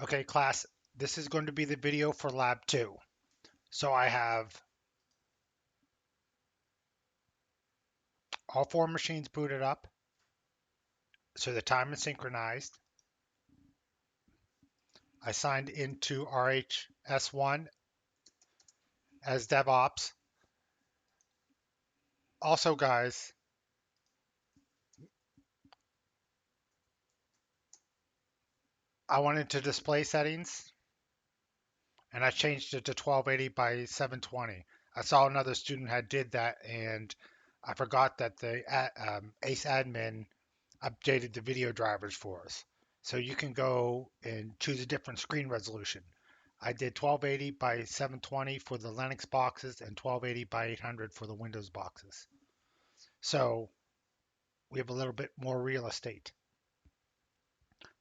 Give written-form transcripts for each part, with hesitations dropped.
Okay, class, this is going to be the video for lab 2. So I have all 4 machines booted up, so the time is synchronized. I signed into RHS1 as DevOps. Also, guys, I went into display settings and I changed it to 1280 by 720. I saw another student had did that, and I forgot that the ACE admin updated the video drivers for us. So you can go and choose a different screen resolution. I did 1280 by 720 for the Linux boxes and 1280 by 800 for the Windows boxes. So we have a little bit more real estate.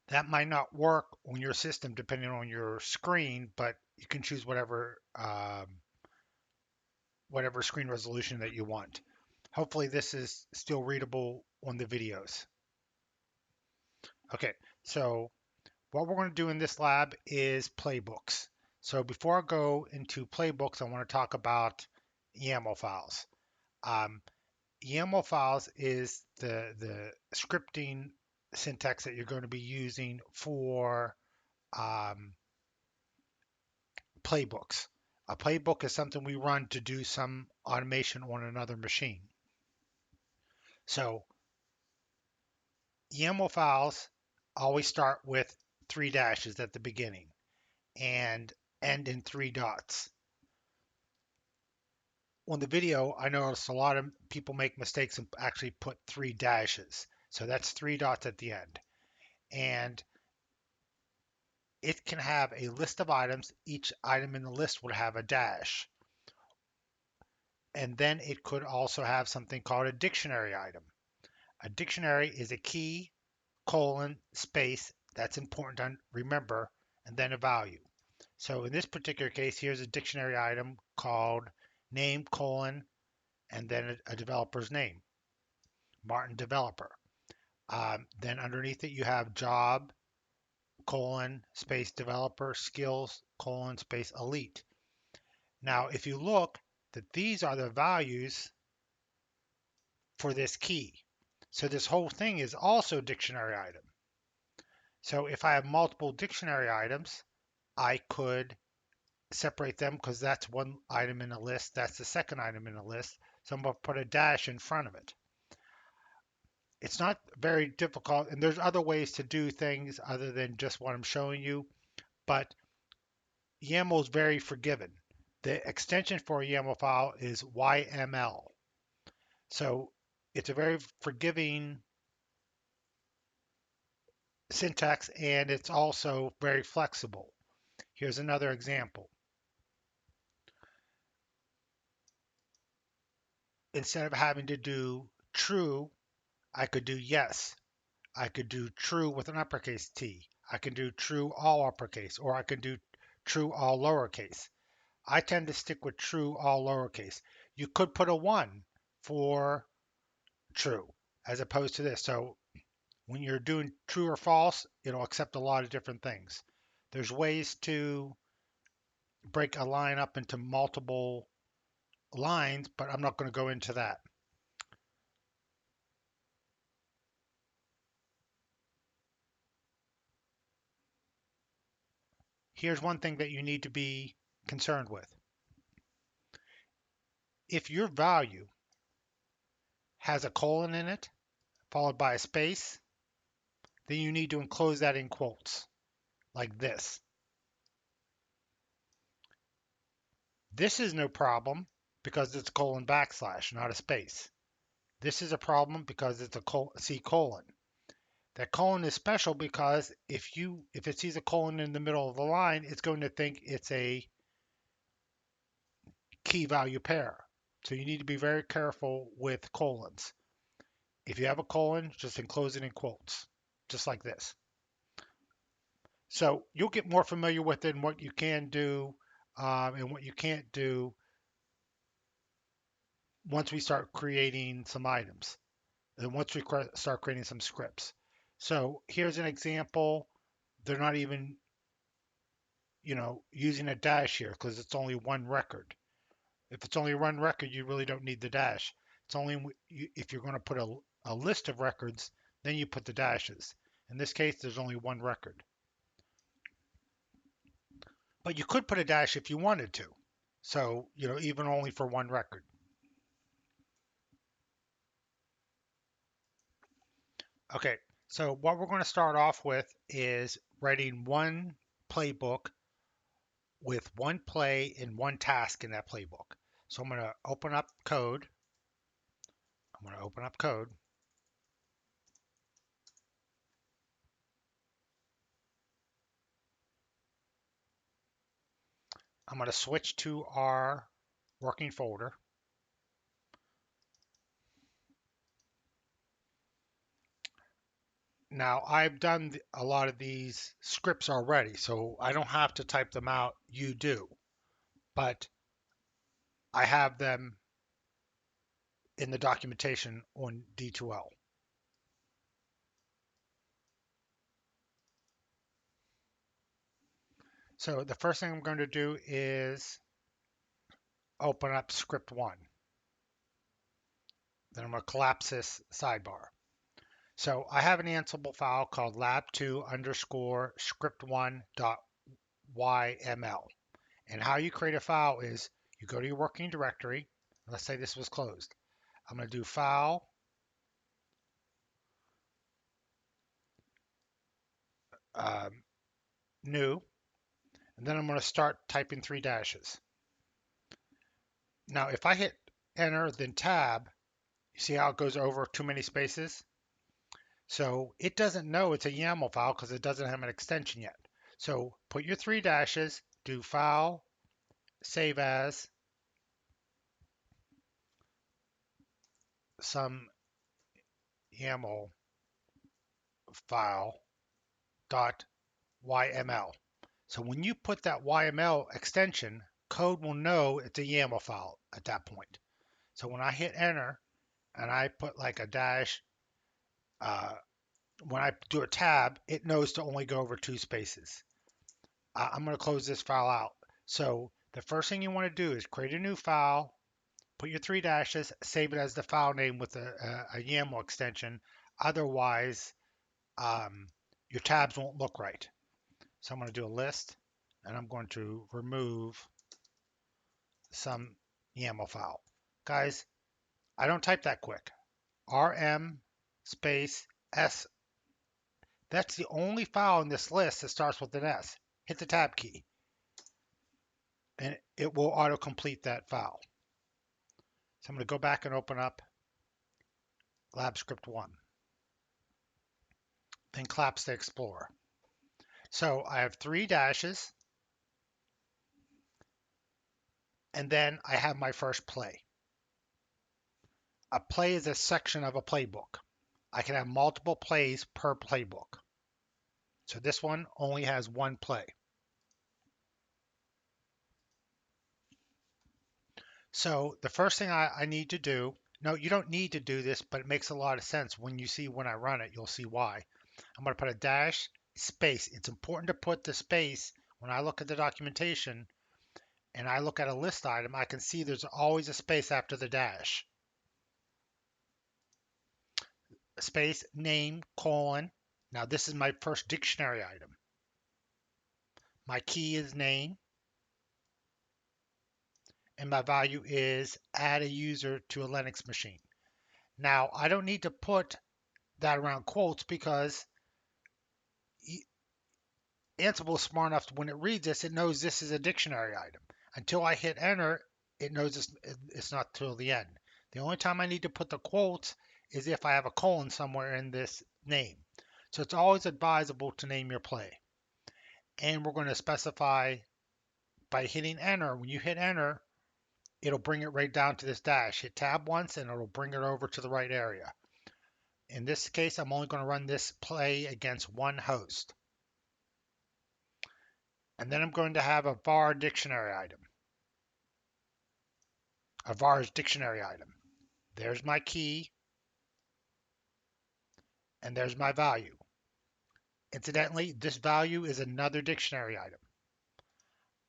That might not work on your system depending on your screen, but you can choose whatever screen resolution that you want. Hopefully this is still readable on the videos. Okay, so what we're going to do in this lab is playbooks. So before I go into playbooks, I want to talk about Yamo files. Um, Yamo files is the scripting syntax that you're going to be using for um, playbooks. A playbook is something we run to do some automation on another machine. So YAML files always start with 3 dashes at the beginning and end in 3 dots. On the video, I noticed a lot of people make mistakes and actually put 3 dashes. So that's 3 dots at the end. And it can have a list of items. Each item in the list would have a dash. And then it could also have something called a dictionary item. A dictionary is a key, colon, space. That's important to remember, and then a value. So in this particular case, here's a dictionary item called name, colon, and then a developer's name, Martin Developer. Then underneath it, you have job, colon, space developer, skills, colon, space elite. Now, if you look, that these are the values for this key. So this whole thing is also a dictionary item. So if I have multiple dictionary items, I could separate them because that's one item in a list. That's the second item in a list. So I'm going to put a dash in front of it. It's not very difficult, and there's other ways to do things other than just what I'm showing you, but YAML is very forgiving. The extension for a YAML file is YML. So it's a very forgiving syntax, and it's also very flexible. Here's another example. Instead of having to do true, I could do yes. I could do true with an uppercase T. I can do true all uppercase, or I can do true all lowercase. I tend to stick with true all lowercase. You could put a 1 for true as opposed to this. So when you're doing true or false, it'll accept a lot of different things. There's ways to break a line up into multiple lines, but I'm not going to go into that. Here's one thing that you need to be concerned with. If your value has a colon in it, followed by a space, then you need to enclose that in quotes, like this. This is no problem because it's a colon backslash, not a space. This is a problem because it's a C colon. That colon is special because if it sees a colon in the middle of the line, it's going to think it's a key value pair. So you need to be very careful with colons. If you have a colon, just enclose it in quotes, just like this. So you'll get more familiar with it and what you can do and what you can't do once we start creating some items and once we start creating some scripts. So here's an example. They're not even using a dash here because it's only one record. If it's only one record, you really don't need the dash. It's only if you're going to put a list of records, then you put the dashes. In this case, there's only one record. But you could put a dash if you wanted to. So, even only for one record. Okay, so what we're going to start off with is writing one playbook with one play and one task in that playbook. So I'm going to open up code. I'm going to open up code. I'm going to switch to our working folder. Now, I've done a lot of these scripts already, so I don't have to type them out. You do. But I have them in the documentation on D2L. So the first thing I'm going to do is open up script 1. Then I'm going to collapse this sidebar. So I have an Ansible file called lab2 underscore script1.yml. And how you create a file is you go to your working directory. Let's say this was closed. I'm going to do file, new, and then I'm going to start typing 3 dashes. Now, if I hit enter, then tab, you see how it goes over too many spaces? So it doesn't know it's a YAML file because it doesn't have an extension yet. So put your 3 dashes, do file, save as, some YAML file dot YML. So when you put that YML extension, code will know it's a YAML file at that point. So when I hit enter and I put like a dash, when I do a tab, it knows to only go over 2 spaces. I'm going to close this file out. So the first thing you want to do is create a new file, put your 3 dashes, save it as the file name with a YAML extension. Otherwise, your tabs won't look right. So I'm going to do a list, and I'm going to remove some YAML file. Guys, I don't type that quick. RM space S. That's the only file in this list that starts with an S. Hit the tab key, and it will auto-complete that file. So I'm going to go back and open up Lab Script 1. Then collapse the Explorer. So I have 3 dashes, and then I have my first play. A play is a section of a playbook. I can have multiple plays per playbook. So this one only has one play. So the first thing I need to do, no, you don't need to do this, but it makes a lot of sense. When you see when I run it, you'll see why. I'm going to put a dash space. It's important to put the space. When I look at the documentation and I look at a list item, I can see there's always a space after the dash. Space, name, colon. Now this is my first dictionary item. My key is name, and my value is add a user to a Linux machine. Now I don't need to put that around quotes because Ansible is smart enough to, when it reads this, it knows this is a dictionary item. Until I hit enter, it knows it's not till the end. The only time I need to put the quotes is if I have a colon somewhere in this name. So it's always advisable to name your play. And we're going to specify by hitting enter. When you hit enter, it'll bring it right down to this dash. Hit tab once and it'll bring it over to the right area. In this case, I'm only going to run this play against one host. And then I'm going to have a var dictionary item. A var's dictionary item. There's my key, and there's my value. Incidentally, this value is another dictionary item.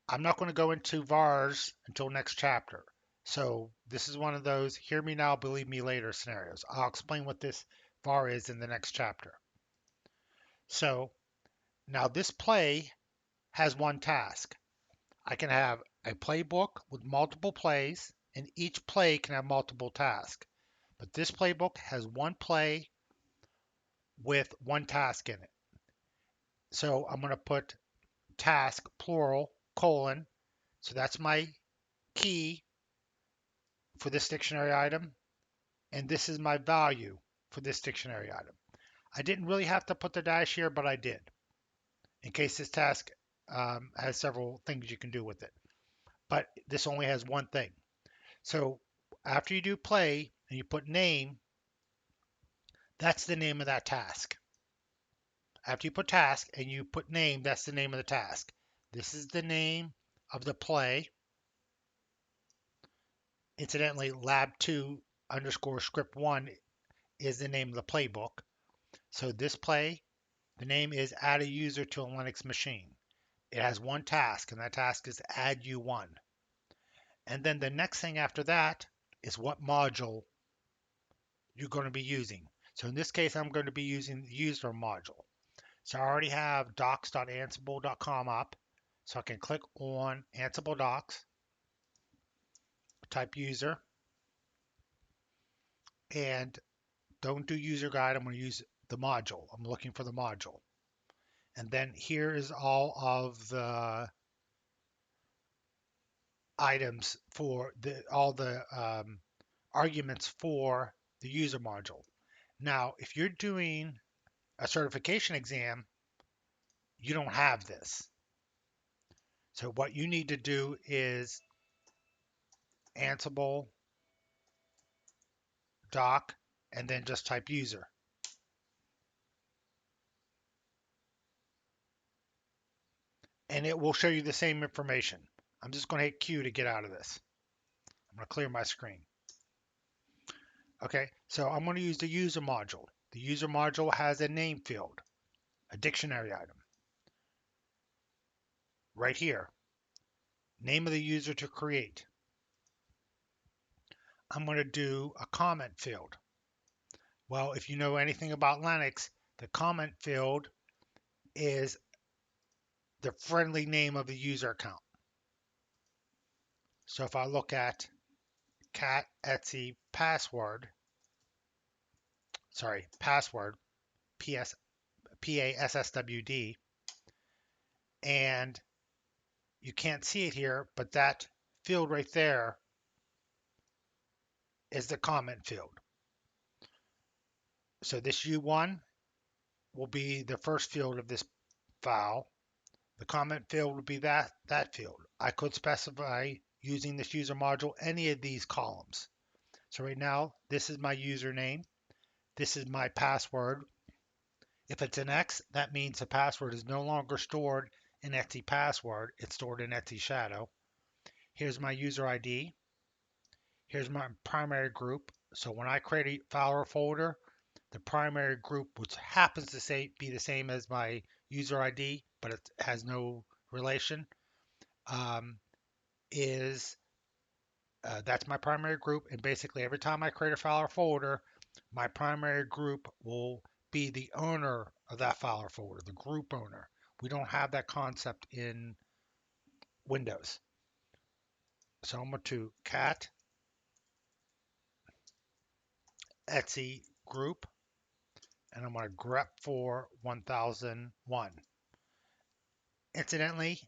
I'm not going to go into vars until next chapter. So this is one of those hear me now, believe me later scenarios. I'll explain what this var is in the next chapter. So now this play has one task. I can have a playbook with multiple plays, and each play can have multiple tasks. But this playbook has one play with one task in it. So I'm going to put task plural colon. So that's my key for this dictionary item, and this is my value for this dictionary item. I didn't really have to put the dash here, but I did in case this task has several things you can do with it. But this only has one thing. So after you do play and you put name, that's the name of that task. After you put task and you put name, that's the name of the task. This is the name of the play. Incidentally, lab2 underscore script1 is the name of the playbook. So this play, the name is add a user to a Linux machine. It has one task, and that task is add U1. And then the next thing after that is what module you're going to be using. So in this case, I'm going to be using the user module. So I already have docs.ansible.com up. So I can click on Ansible docs, type user, and don't do user guide. I'm going to use the module. I'm looking for the module. And then here is all of the items for all the arguments for the user module. Now, if you're doing a certification exam, you don't have this. So what you need to do is Ansible doc and then just type user. And it will show you the same information. I'm just going to hit Q to get out of this. I'm going to clear my screen. Okay, so I'm going to use the user module. The user module has a name field, a dictionary item. Right here, name of the user to create. I'm going to do a comment field. Well, if you know anything about Linux, the comment field is the friendly name of the user account. So if I look at cat Etsy password, password, PASSWD, and you can't see it here, but that field right there is the comment field. So this U1 will be the first field of this file. The comment field would be that field. I could specify using this user module any of these columns. So right now, this is my username. This is my password. If it's an X, that means the password is no longer stored in Etsy password. It's stored in Etsy shadow. Here's my user ID. Here's my primary group. So when I create a file or folder, the primary group, which happens to be the same as my user ID, but it has no relation, is that's my primary group. And basically, every time I create a file or folder, my primary group will be the owner of that file or folder, the group owner. We don't have that concept in Windows. So I'm going to cat Etsy group, and I'm going to grep for 1001. Incidentally,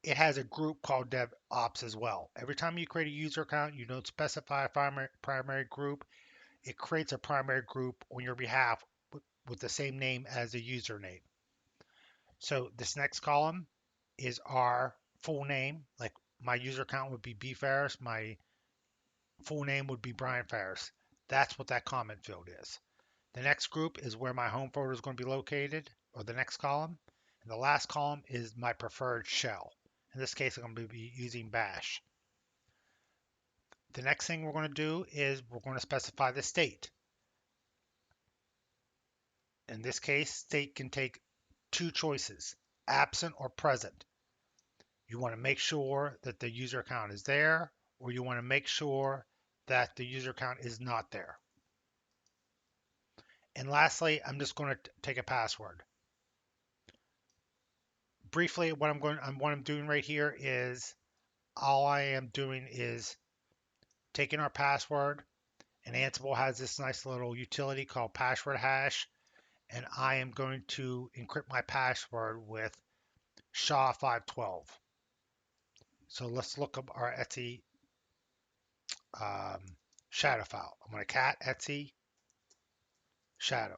it has a group called DevOps as well. Every time you create a user account, you don't specify a primary group. It creates a primary group on your behalf with the same name as the username. So this next column is our full name. Like my user account would be B Ferris. My full name would be Brian Ferris. That's what that comment field is. The next group is where my home folder is going to be located, or the next column. And the last column is my preferred shell. In this case, I'm going to be using bash. The next thing we're going to do is we're going to specify the state. In this case, state can take two choices, absent or present. You want to make sure that the user account is there, or you want to make sure that the user account is not there. And lastly, I'm just going to take a password. Briefly, what I'm doing right here is all I am doing is taking our password, and Ansible has this nice little utility called password hash, and I am going to encrypt my password with SHA-512. So let's look up our Etsy shadow file. I'm going to cat Etsy shadow.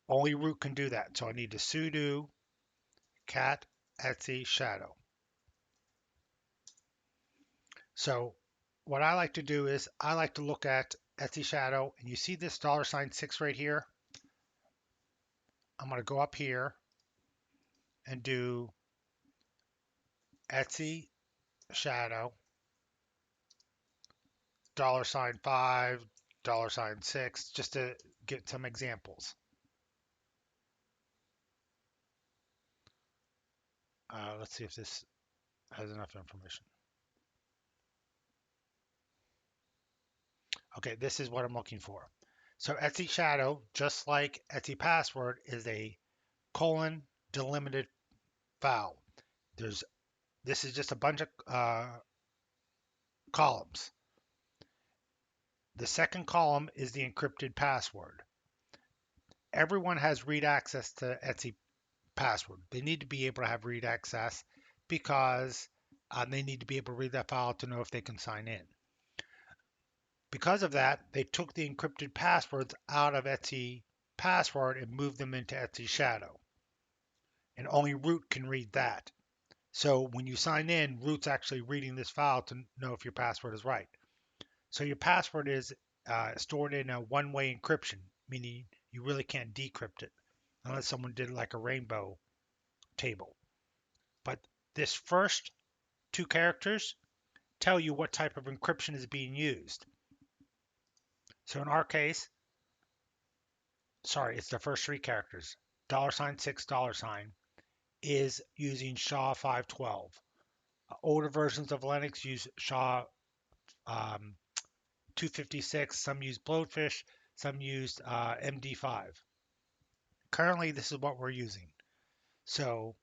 Only root can do that. So I need to sudo cat Etsy shadow. So what I like to do is I like to look at Etsy shadow, and you see this $6 right here. I'm going to go up here and do Etsy shadow $5, $6, just to get some examples. Let's see if this has enough information. Okay, this is what I'm looking for. So Etsy shadow, just like Etsy password, is a colon delimited file. This is just a bunch of columns. The second column is the encrypted password. Everyone has read access to Etsy password. They need to be able to have read access because they need to be able to read that file to know if they can sign in. Because of that, they took the encrypted passwords out of Etsy password and moved them into Etsy shadow. And only root can read that. So when you sign in, root's actually reading this file to know if your password is right. So your password is stored in a one-way encryption, meaning you really can't decrypt it unless someone did like a rainbow table. But this first two characters tell you what type of encryption is being used. So in our case, sorry, it's the first three characters. $6 is using SHA-512. Older versions of Linux use SHA 256. Some use Blowfish. Some used MD5. Currently, this is what we're using. So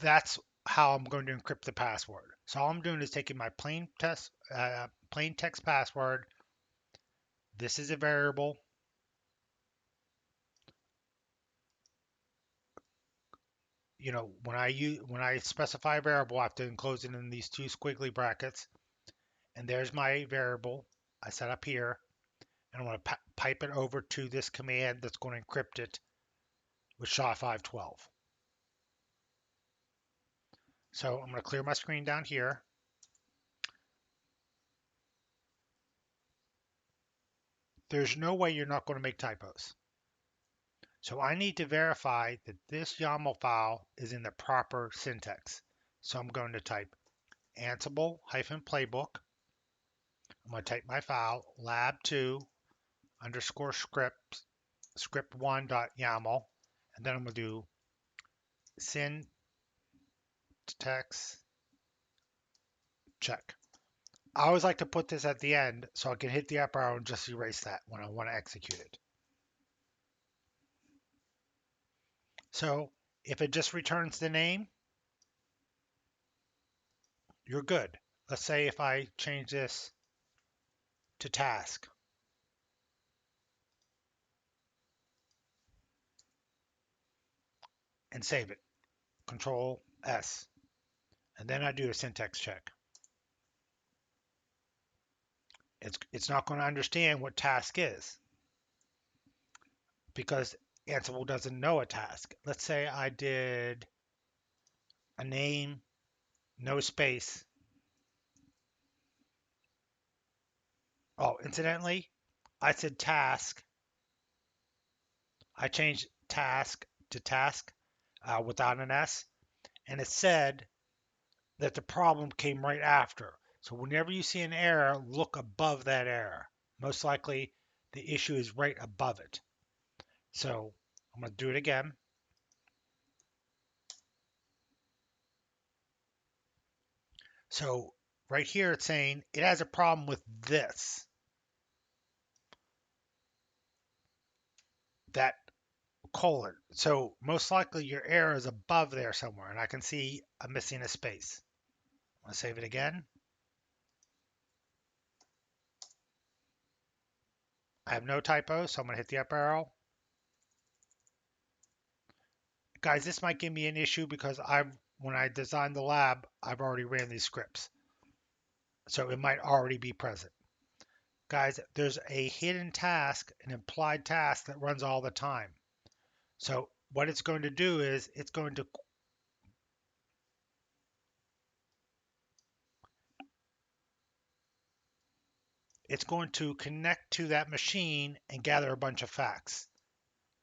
that's how I'm going to encrypt the password. So all I'm doing is taking my plain text password. This is a variable. You know, when I specify a variable, I have to enclose it in these two squiggly brackets. And there's my variable I set up here. And I'm going to pipe it over to this command that's going to encrypt it with SHA-512. So I'm going to clear my screen down here. There's no way you're not going to make typos. So I need to verify that this YAML file is in the proper syntax. So I'm going to type Ansible-playbook. I'm going to type my file lab2 underscore script1.yaml, and then I'm going to do syntax check. I always like to put this at the end so I can hit the up arrow and just erase that when I want to execute it. So if it just returns the name, you're good. Let's say if I change this to task and save it, Control S, and then I do a syntax check. It's not going to understand what task is because Ansible doesn't know a task. Let's say I did a name, no space. Oh, incidentally, I said task. I changed task to task without an S, and it said that the problem came right after. So whenever you see an error, look above that error. Most likely, The issue is right above it. So I'm going to do it again. So right here it's saying it has a problem with this. That colon. So most likely your error is above there somewhere, and I can see I'm missing a space. I'm going to save it again. I have no typos, so I'm going to hit the up arrow. Guys, this might give me an issue because when I designed the lab, I've already ran these scripts. So it might already be present. Guys, there's a hidden task, an implied task that runs all the time. So what it's going to do is it's going to connect to that machine and gather a bunch of facts.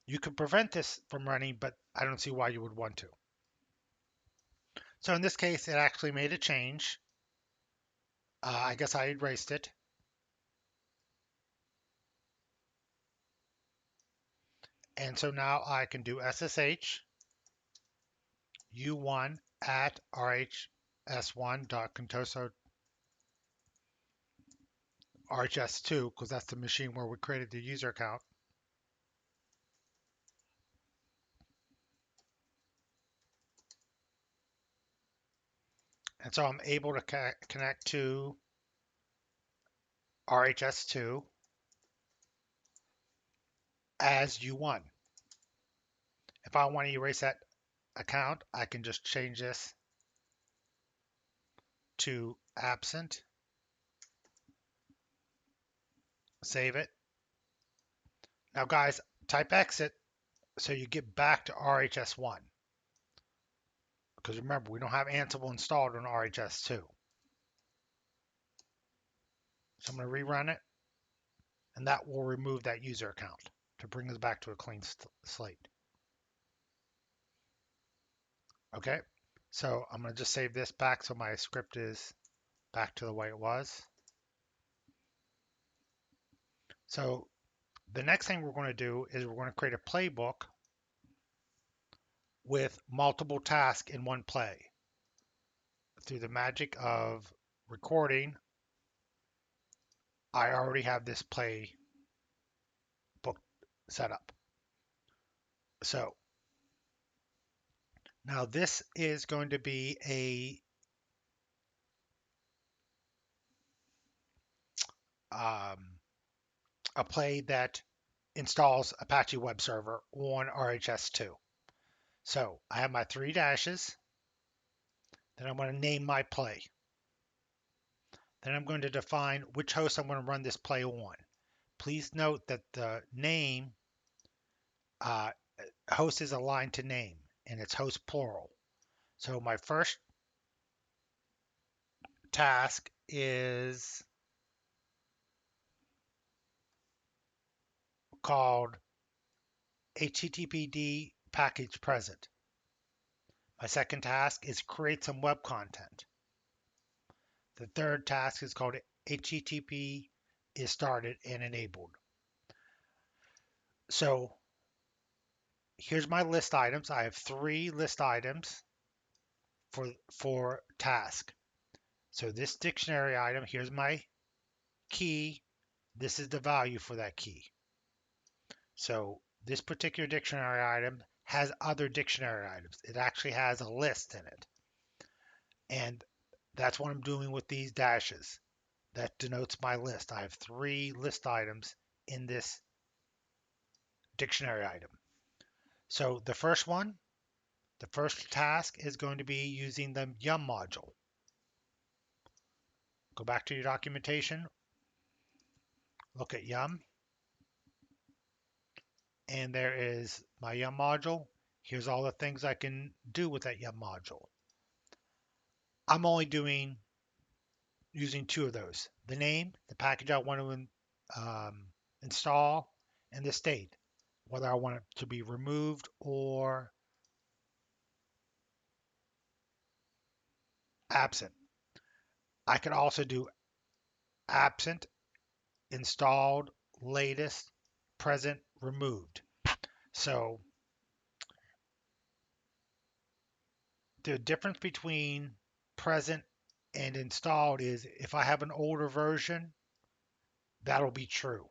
You can prevent this from running, but I don't see why you would want to. So in this case, it actually made a change. I guess I erased it. And so now I can do SSH U1 at RHS1.contoso RHS2, because that's the machine where we created the user account. And so I'm able to connect to RHS2 as U1. If I want to erase that account, I can just change this to absent, save it. Now guys, type exit so you get back to RHS1. Because remember, we don't have Ansible installed on RHS2. So I'm going to rerun it, and that will remove that user account to bring us back to a clean slate. Okay, so I'm going to just save this back so my script is back to the way it was. So the next thing we're going to do is we're going to create a playbook with multiple tasks in one play. Through the magic of recording, I already have this playbook set up. So now this is going to be a play that installs Apache Web Server on RHS2. So I have my 3 dashes. Then I'm going to name my play. Then I'm going to define which host I'm going to run this play on. Please note that the name host is aligned to name, and it's host plural. So my first task is called HTTPD package present. My second task is create some web content. The third task is called HTTP is started and enabled. So here's my list items. I have 3 list items for task. So this dictionary item, here's my key. This is the value for that key. So this particular dictionary item has other dictionary items. It actually has a list in it. And that's what I'm doing with these dashes. That denotes my list. I have 3 list items in this dictionary item. So the first task is going to be using the Yum module. Go back to your documentation, look at Yum, and there is my Yum module. Here's all the things I can do with that Yum module. I'm only using 2 of those. The name, the package I want to install, and the state, whether I want it to be removed or absent. I could also do absent, installed, latest, present, removed. So the difference between present and installed is if I have an older version, that'll be true.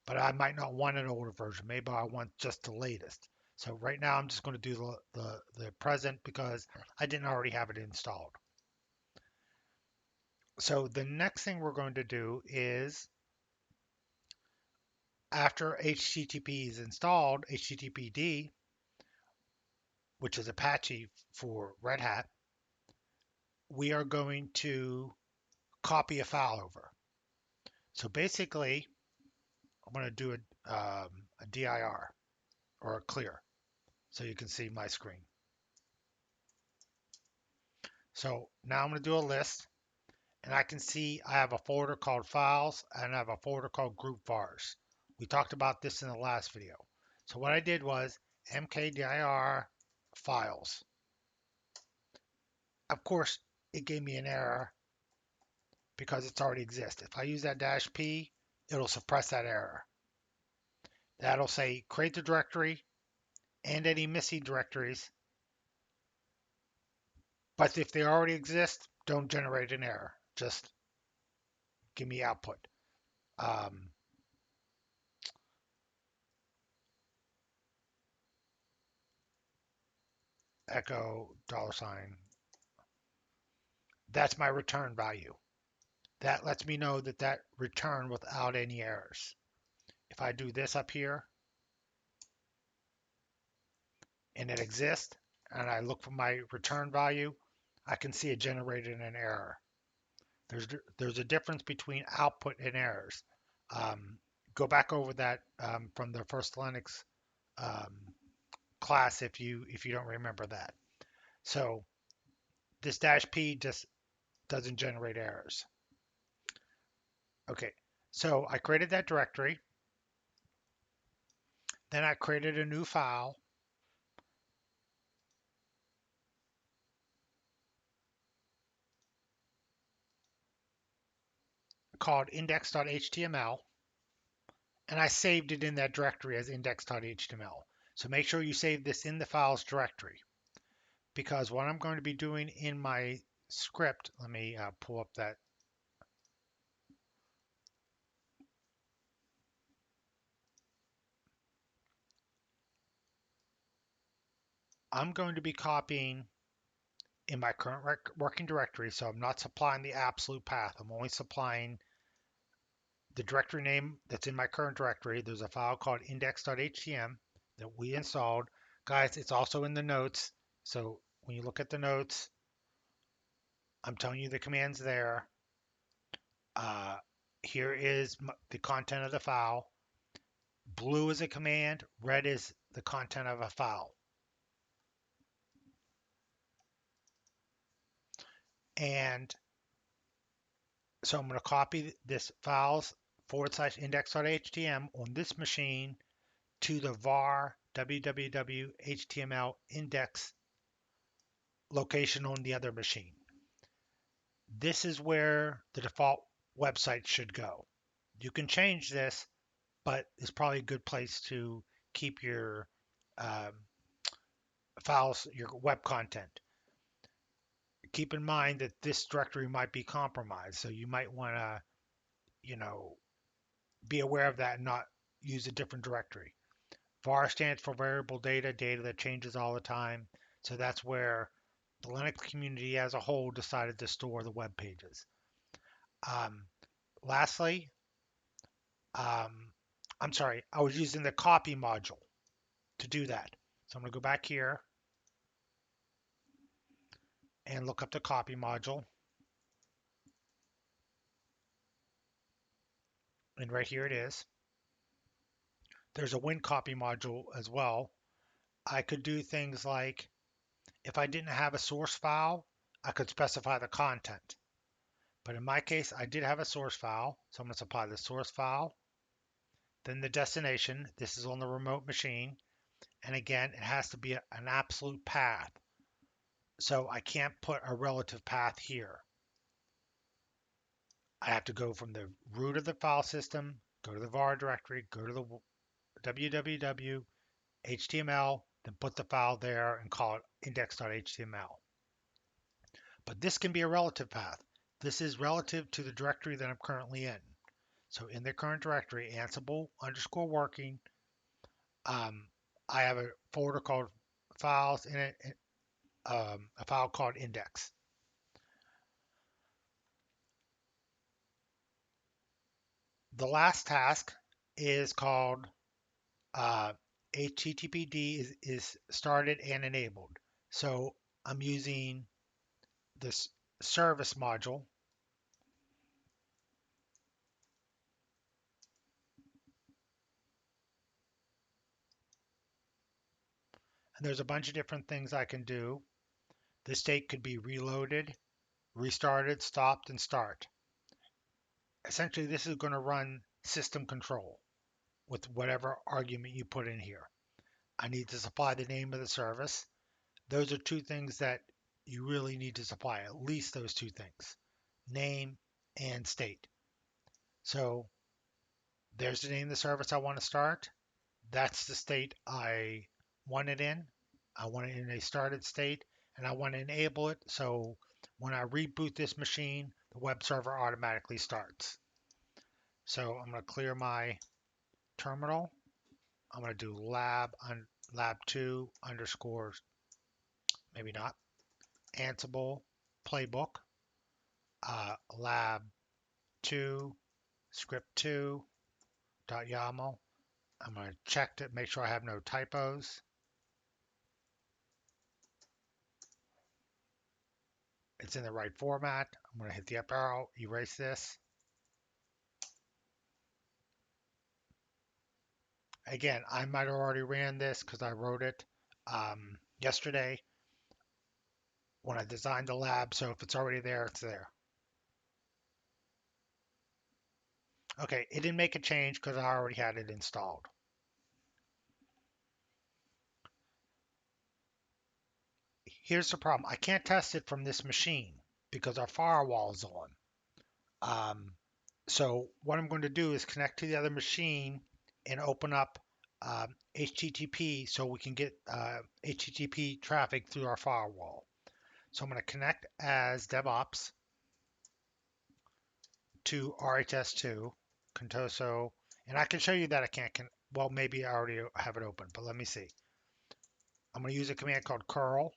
But I might not want an older version. Maybe I want just the latest. So right now I'm just going to do the present because I didn't already have it installed. So the next thing we're going to do is after HTTP is installed, HTTPD, which is Apache for Red Hat, we are going to copy a file over. So basically, I'm going to do a dir or a clear so you can see my screen. So now I'm going to do a list and I can see I have a folder called files and I have a folder called group vars. We talked about this in the last video. So what I did was mkdir files. Of course, it gave me an error because it's already exists. If I use that -p, it'll suppress that error. That'll say create the directory and any missing directories. But if they already exist, don't generate an error. Just give me output. Echo $. That's my return value. That lets me know that that returned without any errors. If I do this up here and it exists and I look for my return value, I can see it generated an error. There's a difference between output and errors. Go back over that from the first Linux um, class if you don't remember that. So this -p just doesn't generate errors. Okay, so I created that directory. Then I created a new file called index.html, and I saved it in that directory as index.html. So make sure you save this in the files directory, because what I'm going to be doing in my script, let me pull up that. I'm going to be copying in my current working directory, so I'm not supplying the absolute path. I'm only supplying the directory name that's in my current directory. There's a file called index.htm that we installed. Guys, it's also in the notes. So when you look at the notes, I'm telling you the commands there. Uh, Here is the content of the file. Blue is a command, red is the content of a file. And so I'm going to copy this files /index.htm on this machine to the var www html index location on the other machine. This is where the default website should go. You can change this, but it's probably a good place to keep your um, files, your web content. Keep in mind that this directory might be compromised, so you might want to, you know, be aware of that and not use a different directory. var stands for variable data, data that changes all the time. So that's where the Linux community as a whole decided to store the web pages. Lastly, I'm sorry, I was using the copy module to do that. So I'm going to go back here and look up the copy module. And right here it is. There's a WinCopy module as well. I could do things like, if I didn't have a source file, I could specify the content. But in my case, I did have a source file. So I'm going to supply the source file, then the destination. This is on the remote machine. And again, it has to be an absolute path. So I can't put a relative path here. I have to go from the root of the file system go to the var directory, go to the www, HTML, then put the file there and call it index.html. But this can be a relative path. This is relative to the directory that I'm currently in. So in the current directory, Ansible underscore working, um, I have a folder called files in it, a file called index. The last task is called HTTPD is started and enabled. So I'm using this service module, and there's a bunch of different things I can do. The state could be reloaded, restarted, stopped, and start. Essentially, this is going to run system control with whatever argument you put in here. I need to supply the name of the service. Those are two things that you really need to supply, at least those two things, name and state. So there's the name of the service I want to start. That's the state I want it in. I want it in a started state, and I want to enable it so when I reboot this machine, the web server automatically starts. So I'm going to clear my terminal. I'm going to do lab2 underscore, maybe not, Ansible Playbook, lab2 script2 .yamo. I'm going to check to make sure I have no typos. It's in the right format. I'm going to hit the up arrow, erase this. Again, I might have already ran this because I wrote it yesterday when I designed the lab. So if it's already there, it's there. Okay, it didn't make a change because I already had it installed. Here's the problem. I can't test it from this machine because our firewall is on. So what I'm going to do is connect to the other machine and open up HTTP so we can get HTTP traffic through our firewall. So I'm going to connect as DevOps to RHS2, Contoso, and I can show you that I can't, well, maybe I already have it open, but let me see. I'm going to use a command called curl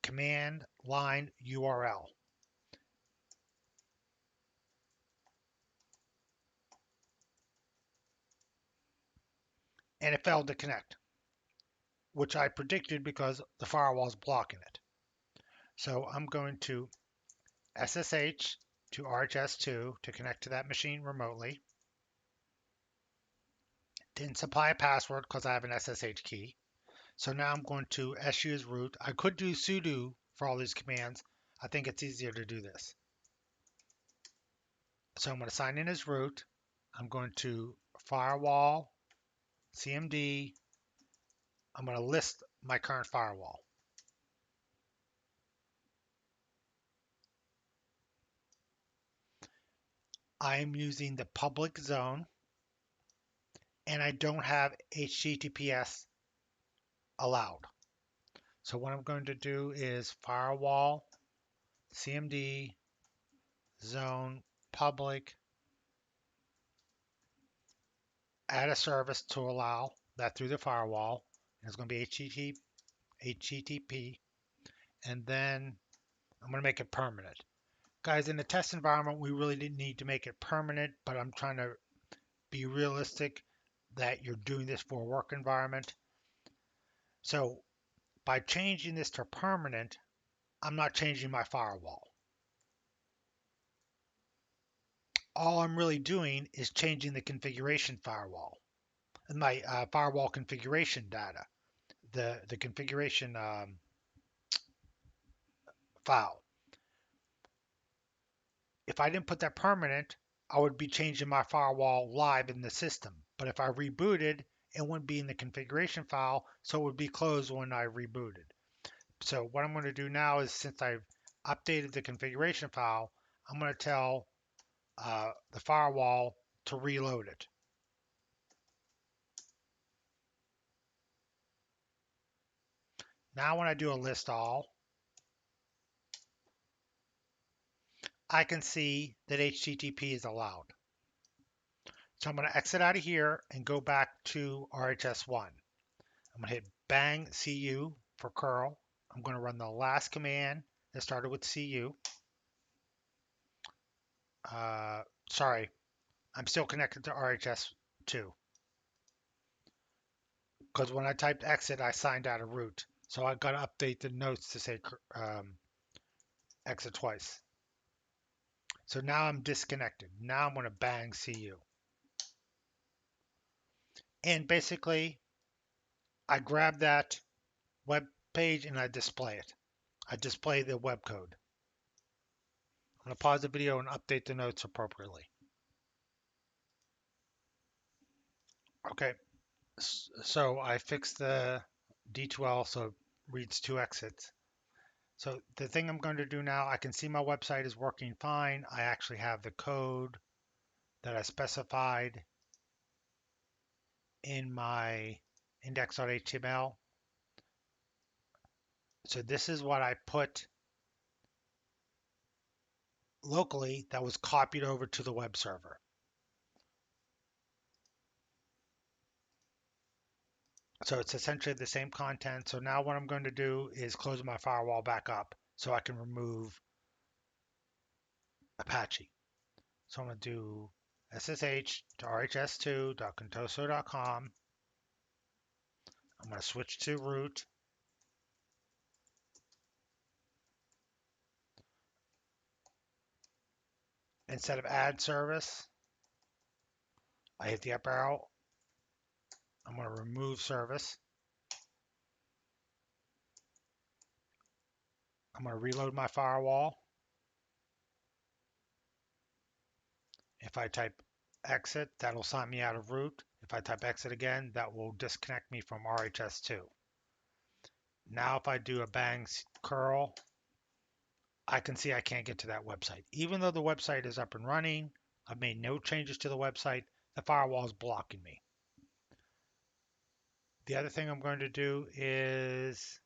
command line URL. And it failed to connect, which I predicted because the firewall is blocking it. So I'm going to SSH to RHS2 to connect to that machine remotely. Didn't supply a password because I have an SSH key. So now I'm going to su as root. I could do sudo for all these commands. I think it's easier to do this. So I'm going to sign in as root. I'm going to firewall, CMD. I'm going to list my current firewall. I am using the public zone and I don't have HTTPS allowed. So what I'm going to do is firewall, CMD, zone, public, add a service to allow that through the firewall. It's going to be HTTP, and then I'm going to make it permanent. Guys, in the test environment, we really didn't need to make it permanent, but I'm trying to be realistic that you're doing this for a work environment. So by changing this to permanent, I'm not changing my firewall. All I'm really doing is changing the configuration firewall, and my firewall configuration data, the configuration file. If I didn't put that permanent, I would be changing my firewall live in the system. But if I rebooted, it wouldn't be in the configuration file, so it would be closed when I rebooted. So what I'm going to do now is, since I've updated the configuration file, I'm going to tell the firewall to reload it. Now when I do a list all, I can see that HTTP is allowed. So I'm going to exit out of here and go back to RHS1. I'm going to hit bang CU for curl. I'm going to run the last command that started with CU. Sorry, I'm still connected to RHS2 because when I typed exit, I signed out of root. So I've got to update the notes to say exit twice. So now I'm disconnected. Now I'm going to bang CU. And basically, I grab that web page and I display it. I display the web code. I'm going to pause the video and update the notes appropriately. Okay, so I fixed the D2L so it reads 2 exits. So the thing I'm going to do now, I can see my website is working fine. I actually have the code that I specified in my index.html. So this is what I put locally that was copied over to the web server. So it's essentially the same content. So now what I'm going to do is close my firewall back up so I can remove Apache. So I'm going to do SSH to rhs2.contoso.com. I'm going to switch to root. Instead of add service, I hit the up arrow. I'm going to remove service. I'm going to reload my firewall. If I type exit, that'll sign me out of root. If I type exit again, that will disconnect me from RHS2. Now if I do a bang curl, I can see I can't get to that website. Even though the website is up and running, I've made no changes to the website, the firewall is blocking me. The other thing I'm going to do is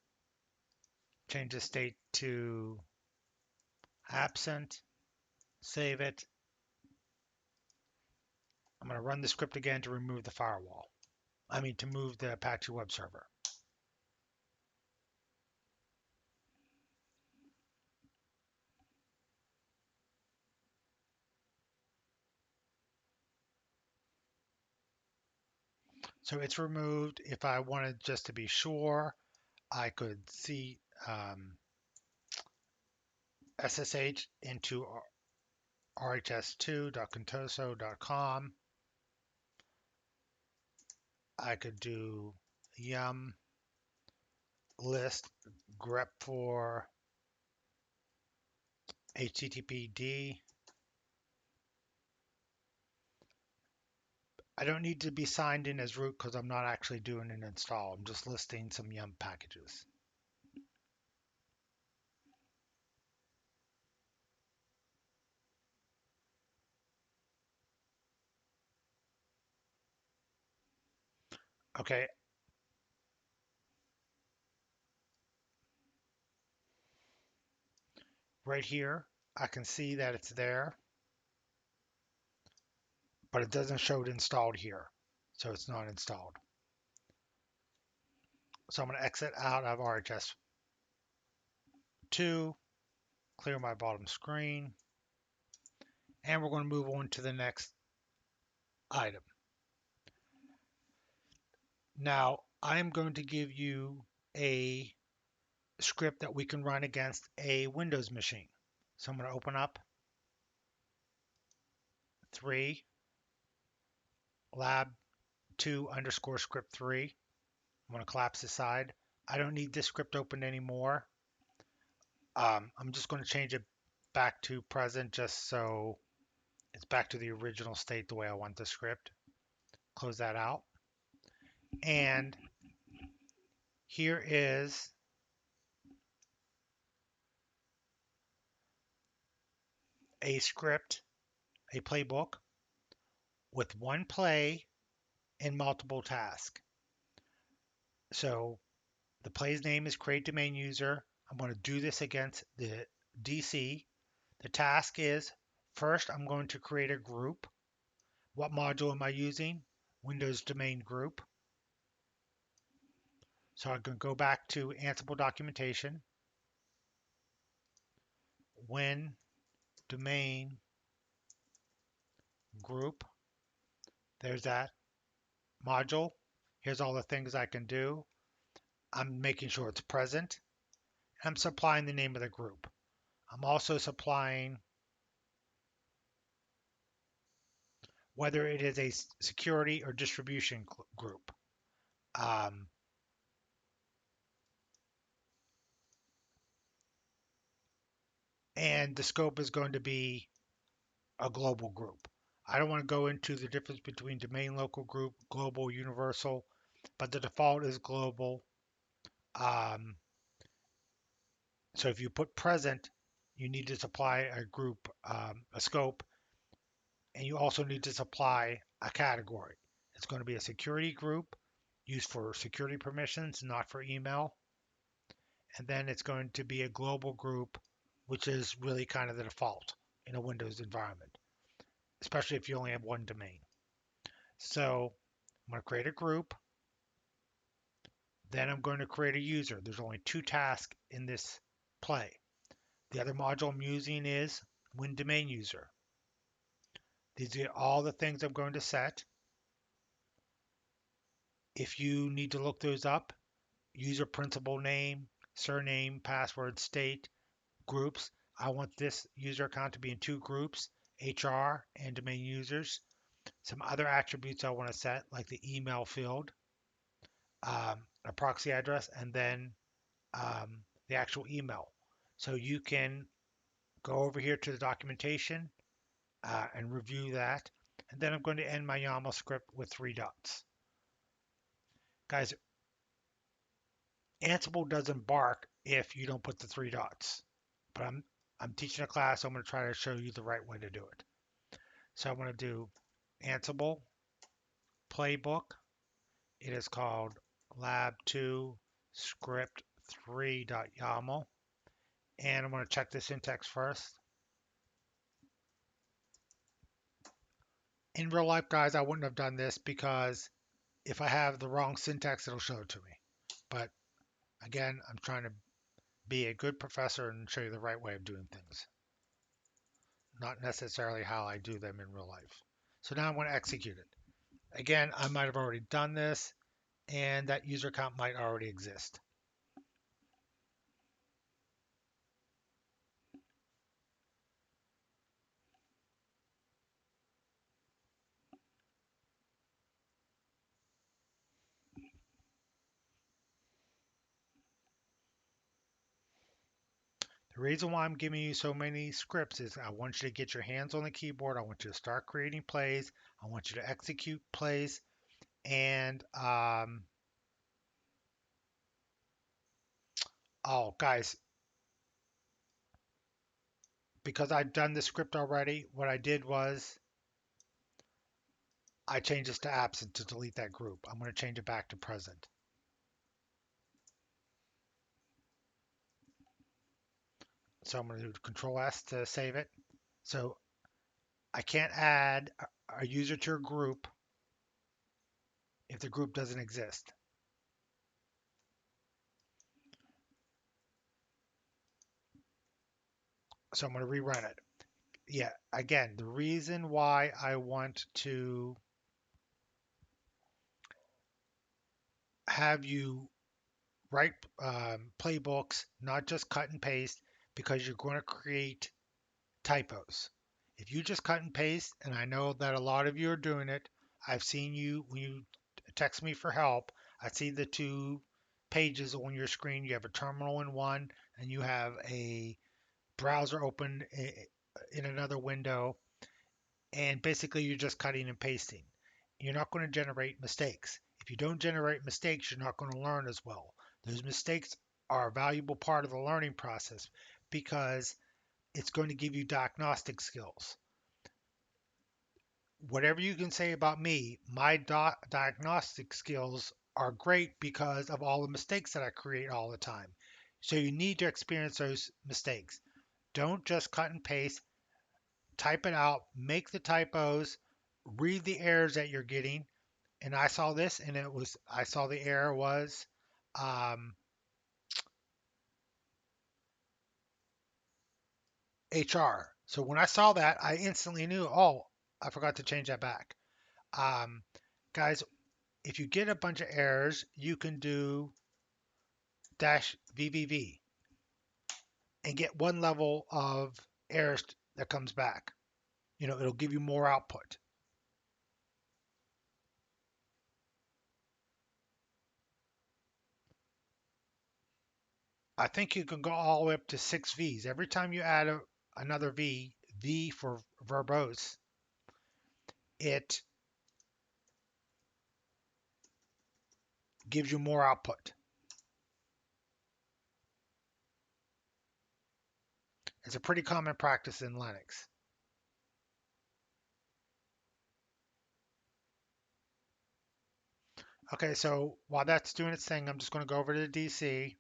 change the state to absent, save it. I'm going to run the script again to remove the firewall. To move the Apache web server. So it's removed. If I wanted just to be sure, I could see SSH into rhs2.contoso.com. I could do yum list grep for httpd. I don't need to be signed in as root because I'm not actually doing an install. I'm just listing some yum packages. Okay. Right here, I can see that it's there, but it doesn't show it installed here. So it's not installed. So I'm going to exit out of RHS2, clear my bottom screen, and we're going to move on to the next item. Now, I'm going to give you a script that we can run against a Windows machine. So I'm going to open up 3 lab 2 underscore script 3. I'm going to collapse the side. I don't need this script open anymore. I'm just going to change it back to present just so it's back to the original state the way I want the script. Close that out. And here is a script, a playbook, with one play and multiple tasks. So the play's name is create domain user. I'm going to do this against the DC. The task is first I'm going to create a group. What module am I using? Windows domain group. So I can go back to Ansible documentation. When domain group, there's that module. Here's all the things I can do. I'm making sure it's present. I'm supplying the name of the group. I'm also supplying whether it is a security or distribution group. Um, and the scope is going to be a global group. I don't want to go into the difference between domain local group, global, universal, but the default is global. Um, so if you put present, you need to supply a group, a scope, and you also need to supply a category. It's going to be a security group used for security permissions, not for email. And then it's going to be a global group, which is really kind of the default in a Windows environment, especially if you only have one domain. So I'm going to create a group. Then I'm going to create a user. There's only two tasks in this play. The other module I'm using is Win Domain User. These are all the things I'm going to set. If you need to look those up, user principal name, surname, password, state, groups. I want this user account to be in two groups, HR and domain users. Some other attributes I want to set, like the email field, a proxy address, and then the actual email. So you can go over here to the documentation and review that. And then I'm going to end my YAML script with 3 dots. Guys, Ansible doesn't bark if you don't put the 3 dots. But I'm teaching a class, so I'm going to try to show you the right way to do it. So I'm going to do Ansible Playbook. It is called lab2 script 3.yaml. And I'm going to check the syntax first. In real life, guys, I wouldn't have done this because if I have the wrong syntax, it'll show it to me. But again, I'm trying to be a good professor and show you the right way of doing things, not necessarily how I do them in real life. So now I'm going to execute it. Again, I might have already done this, and that user account might already exist. The reason why I'm giving you so many scripts is I want you to get your hands on the keyboard. I want you to start creating plays. I want you to execute plays. And, oh, guys, because I've done the script already, what I did was I changed this to absent to delete that group. I'm going to change it back to present. So I'm going to do Control S to save it. So I can't add a user to a group if the group doesn't exist. So I'm going to rerun it. Yeah, again, the reason why I want to have you write playbooks, not just cut and paste, because you're going to create typos. If you just cut and paste, and I know that a lot of you are doing it, I've seen you when you text me for help. I see the 2 pages on your screen. You have a terminal in one, and you have a browser open in another window, and basically you're just cutting and pasting. You're not going to generate mistakes. If you don't generate mistakes, you're not going to learn as well. Those mistakes are a valuable part of the learning process because it's going to give you diagnostic skills. whatever you can say about me, my diagnostic skills are great because of all the mistakes that I create all the time. So you need to experience those mistakes. Don't just cut and paste, type it out, make the typos, read the errors that you're getting. And I saw this, and I saw the error was um, HR. So when I saw that, I instantly knew, oh, I forgot to change that back. Um, Guys, if you get a bunch of errors, you can do dash VVV and get one level of errors that comes back. It'll give you more output. I think you can go all the way up to 6 V's. Every time you add another V for verbose, it gives you more output. It's a pretty common practice in Linux. Okay, so while that's doing its thing, I'm just going to go over to the DC.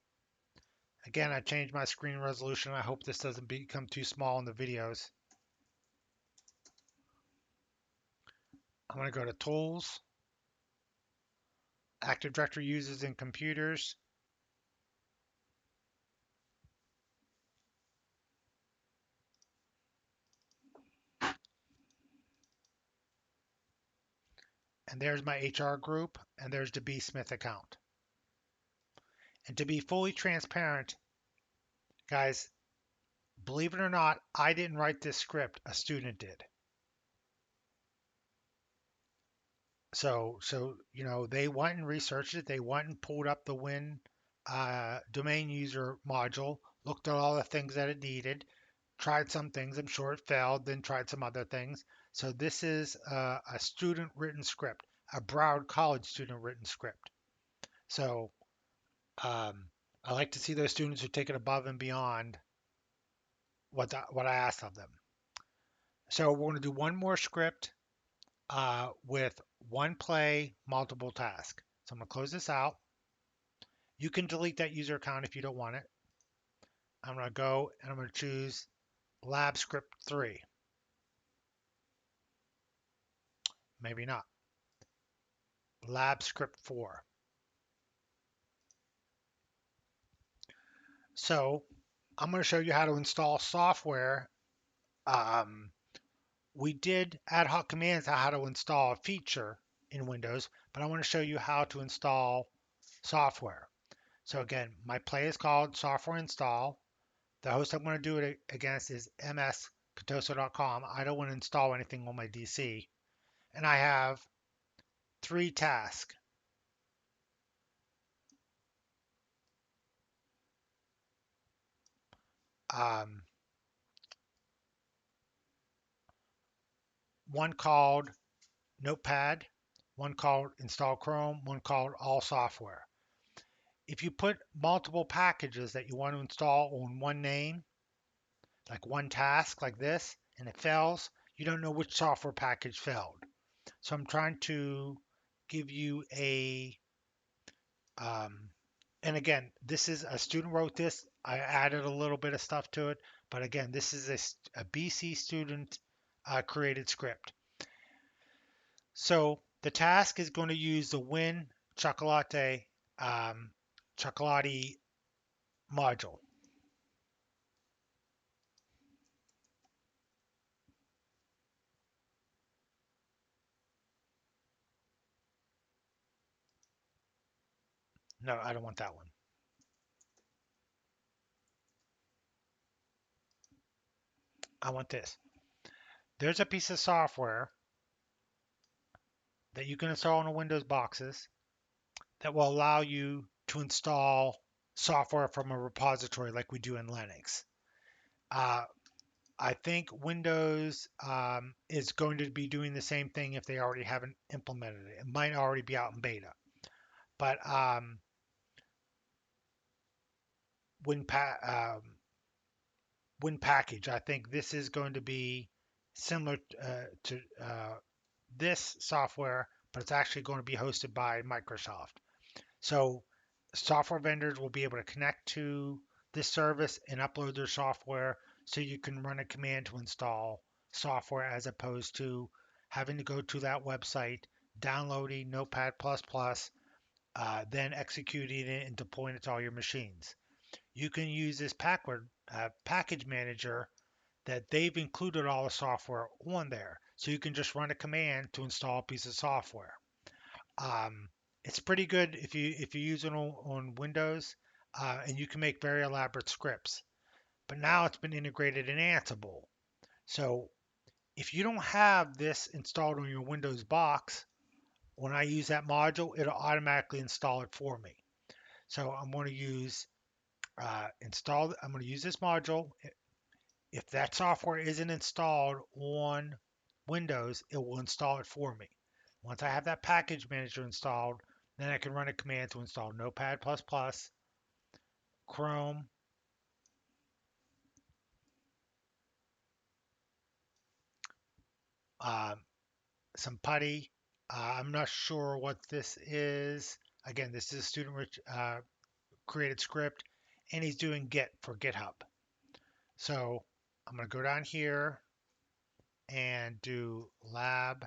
Again, I changed my screen resolution. I hope this doesn't become too small in the videos. I'm going to go to Tools, Active Directory Users in Computers, and there's my HR group, and there's the B Smith account. And to be fully transparent, guys, believe it or not, I didn't write this script, a student did. So they went and researched it. They went and pulled up the Win domain user module, looked at all the things that it needed, tried some things. I'm sure it failed, then tried some other things. So this is a student written script, a Broward College student written script. So um, I like to see those students who take it above and beyond what I asked of them. So we're going to do one more script with one play, multiple task. So I'm going to close this out. You can delete that user account if you don't want it. I'm going to go and I'm going to choose lab script 3. Maybe not. Lab script 4. So I'm going to show you how to install software. Um, we did ad hoc commands on how to install a feature in Windows, but I want to show you how to install software. So again, my play is called software install. The host I'm going to do it against is mscatoso.com. I don't want to install anything on my DC. And I have 3 tasks. Um, One called Notepad, one called Install Chrome, one called All Software. If you put multiple packages that you want to install on one name, like one task like this, and it fails, you don't know which software package failed. So I'm trying to give you um, and again, this is a student wrote this. I added a little bit of stuff to it, but again, this is a BC student created script. So the task is going to use the Win um, Chocolate module. No, I don't want that one. I want this. There's a piece of software that you can install on the Windows boxes that will allow you to install software from a repository like we do in Linux. Uh, I think Windows is going to be doing the same thing if they already haven't implemented it. It might already be out in beta. But when, when package, I think this is going to be similar to this software, but it's actually going to be hosted by Microsoft. So software vendors will be able to connect to this service and upload their software so you can run a command to install software as opposed to having to go to that website, downloading Notepad++, then executing it and deploying it to all your machines. You can use this package manager that they've included all the software on there. So you can just run a command to install a piece of software. Um, it's pretty good if you use it on Windows, and you can make very elaborate scripts. But now it's been integrated in Ansible. So if you don't have this installed on your Windows box, when I use that module, it'll automatically install it for me. So I'm going to use install. I'm going to use this module. If that software isn't installed on Windows, it will install it for me. Once I have that package manager installed, then I can run a command to install Notepad++, Chrome, um, some putty. I'm not sure what this is. Again, this is a student created script, and he's doing Git for GitHub. So I'm going to go down here and do lab.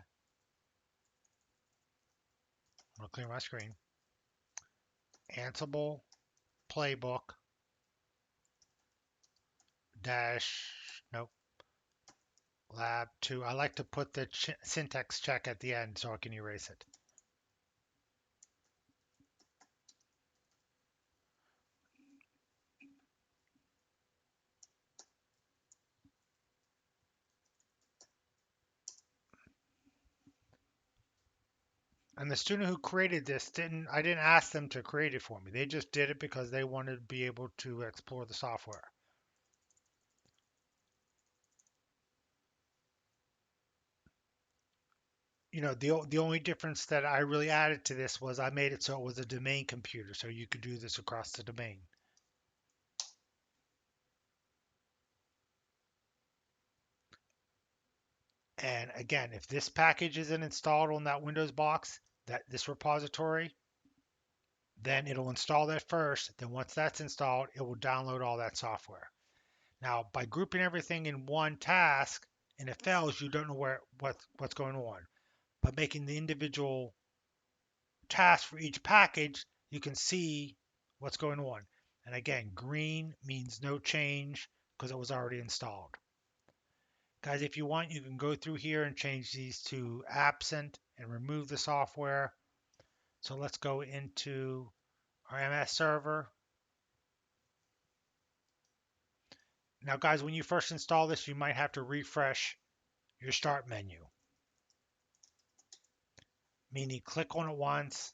I'm going to clear my screen. Ansible playbook dash, nope, lab 2. I like to put the syntax check at the end so I can erase it. And the student who created this I didn't ask them to create it for me. They just did it because they wanted to be able to explore the software. You know, the only difference that I really added to this was I made it so it was a domain computer, so you could do this across the domain. And again, if this package isn't installed on that Windows box, this repository, then it'll install that first. Then once that's installed, it will download all that software. Now, by grouping everything in one task and it fails, you don't know what's going on. By making the individual tasks for each package, you can see what's going on. And again, green means no change because it was already installed. Guys, if you want, you can go through here and change these to absent and remove the software. So let's go into our MS server. Now, guys, when you first install this, you might have to refresh your start menu, meaning click on it once,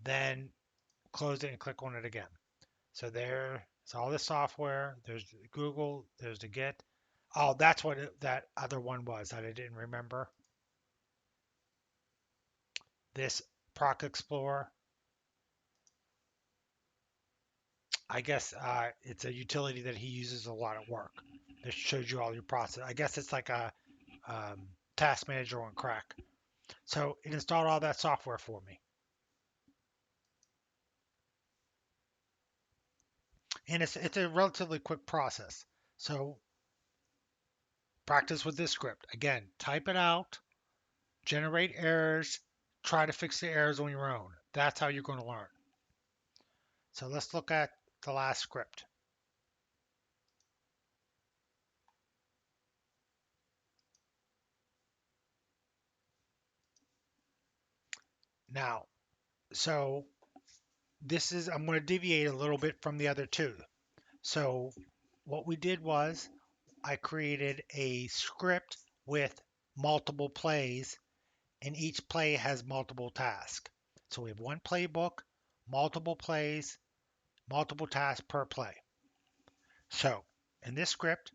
then close it and click on it again. So there's all the software. There's Google. There's the Git. Oh, that's what that other one was that I didn't remember. This Proc Explorer. I guess it's a utility that he uses a lot at work. That shows you all your process. I guess it's like a task manager on crack. So it installed all that software for me. And it's a relatively quick process. So practice with this script. Again, type it out, generate errors, try to fix the errors on your own. That's how you're going to learn. So let's look at the last script. Now, so I'm going to deviate a little bit from the other two. So what we did was I created a script with multiple plays, and each play has multiple tasks. So we have one playbook, multiple plays, multiple tasks per play. So in this script,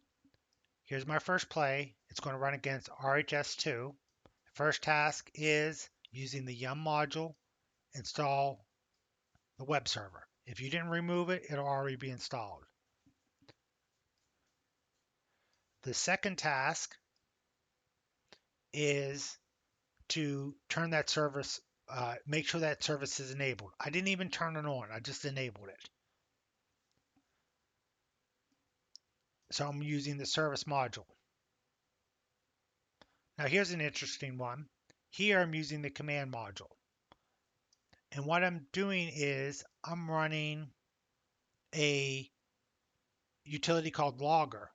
here's my first play. It's going to run against RHS2. The first task is using the Yum module, install the web server. If you didn't remove it, it'll already be installed. The second task is to turn that service, make sure that service is enabled. I didn't even turn it on, I just enabled it. So I'm using the service module. Now here's an interesting one. Here I'm using the command module. And what I'm doing is I'm running a utility called logger.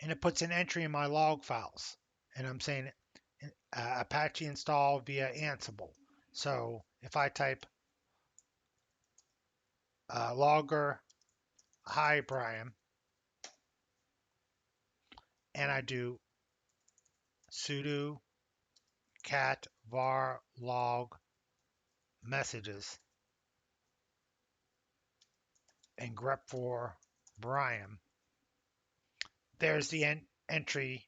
And it puts an entry in my log files. And I'm saying Apache install via Ansible. So if I type logger hi Brian and I do sudo cat var log messages and grep for Brian, there's the entry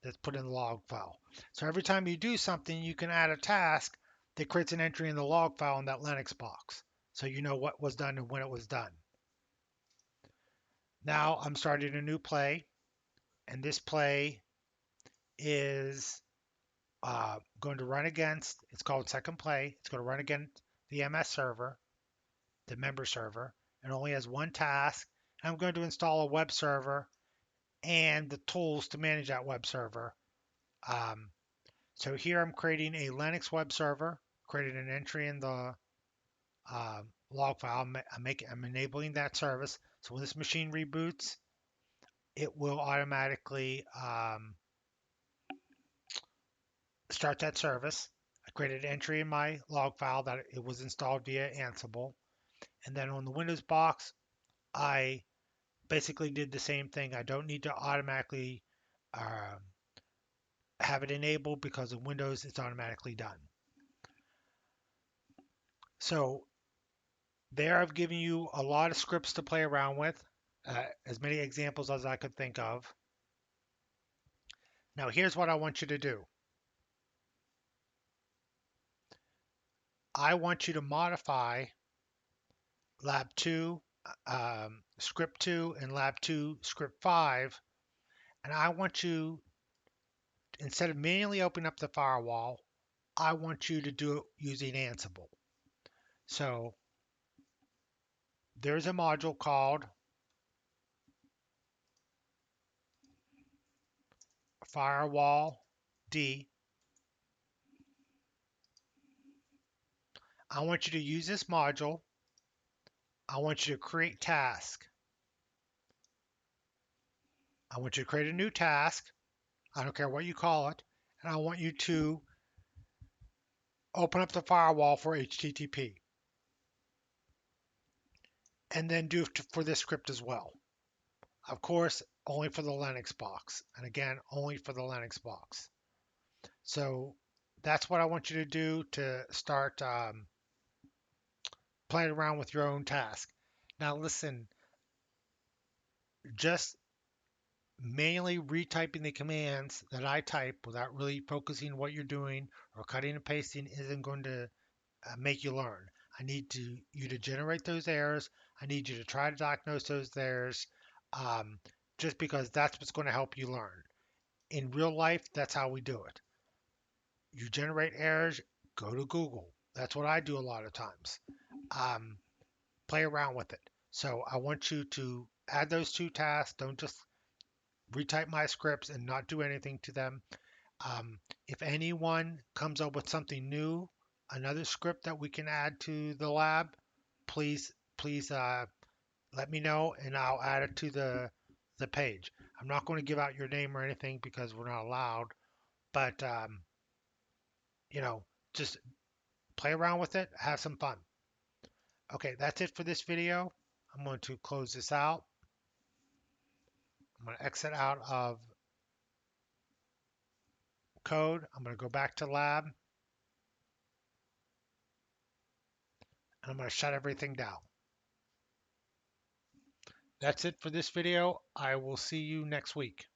that's put in the log file. So every time you do something, you can add a task that creates an entry in the log file in that Linux box. So you know what was done and when it was done. Now I'm starting a new play, and this play is going to run against, it's called second play. It's going to run against the MS server, the member server. It only has one task. And I'm going to install a web server and the tools to manage that web server. Um, so here I'm creating a Linux web server, creating an entry in the log file. I'm enabling that service. So when this machine reboots, it will automatically start that service. I created an entry in my log file that it was installed via Ansible. And then on the Windows box, I basically did the same thing. I don't need to automatically uh, have it enabled because in Windows it's automatically done. So there I've given you a lot of scripts to play around with, as many examples as I could think of. Now here's what I want you to do. I want you to modify Lab 2, Script 2, and Lab 2, Script 5, and I want you, instead of manually opening up the firewall, I want you to do it using Ansible. So there's a module called Firewall D. I want you to use this module. I want you to create task. I want you to create a new task. I don't care what you call it. And I want you to open up the firewall for HTTP. And then do it for this script as well. Of course, only for the Linux box. And again, only for the Linux box. So that's what I want you to do to start playing around with your own task. Now listen, just manually retyping the commands that I type without really focusing what you're doing or cutting and pasting isn't going to make you learn. I need you to generate those errors. I need you to try to diagnose those errors, um, just because that's what's going to help you learn. In real life, that's how we do it. You generate errors, go to Google. That's what I do a lot of times. Um, Play around with it. So I want you to add those two tasks. Don't just retype my scripts and not do anything to them. If anyone comes up with something new, another script that we can add to the lab, please let me know and I'll add it to the page. I'm not going to give out your name or anything because we're not allowed, but you know, just play around with it, have some fun. Okay, that's it for this video. I'm going to close this out. I'm going to exit out of code. I'm going to go back to lab and I'm going to shut everything down. That's it for this video. I will see you next week.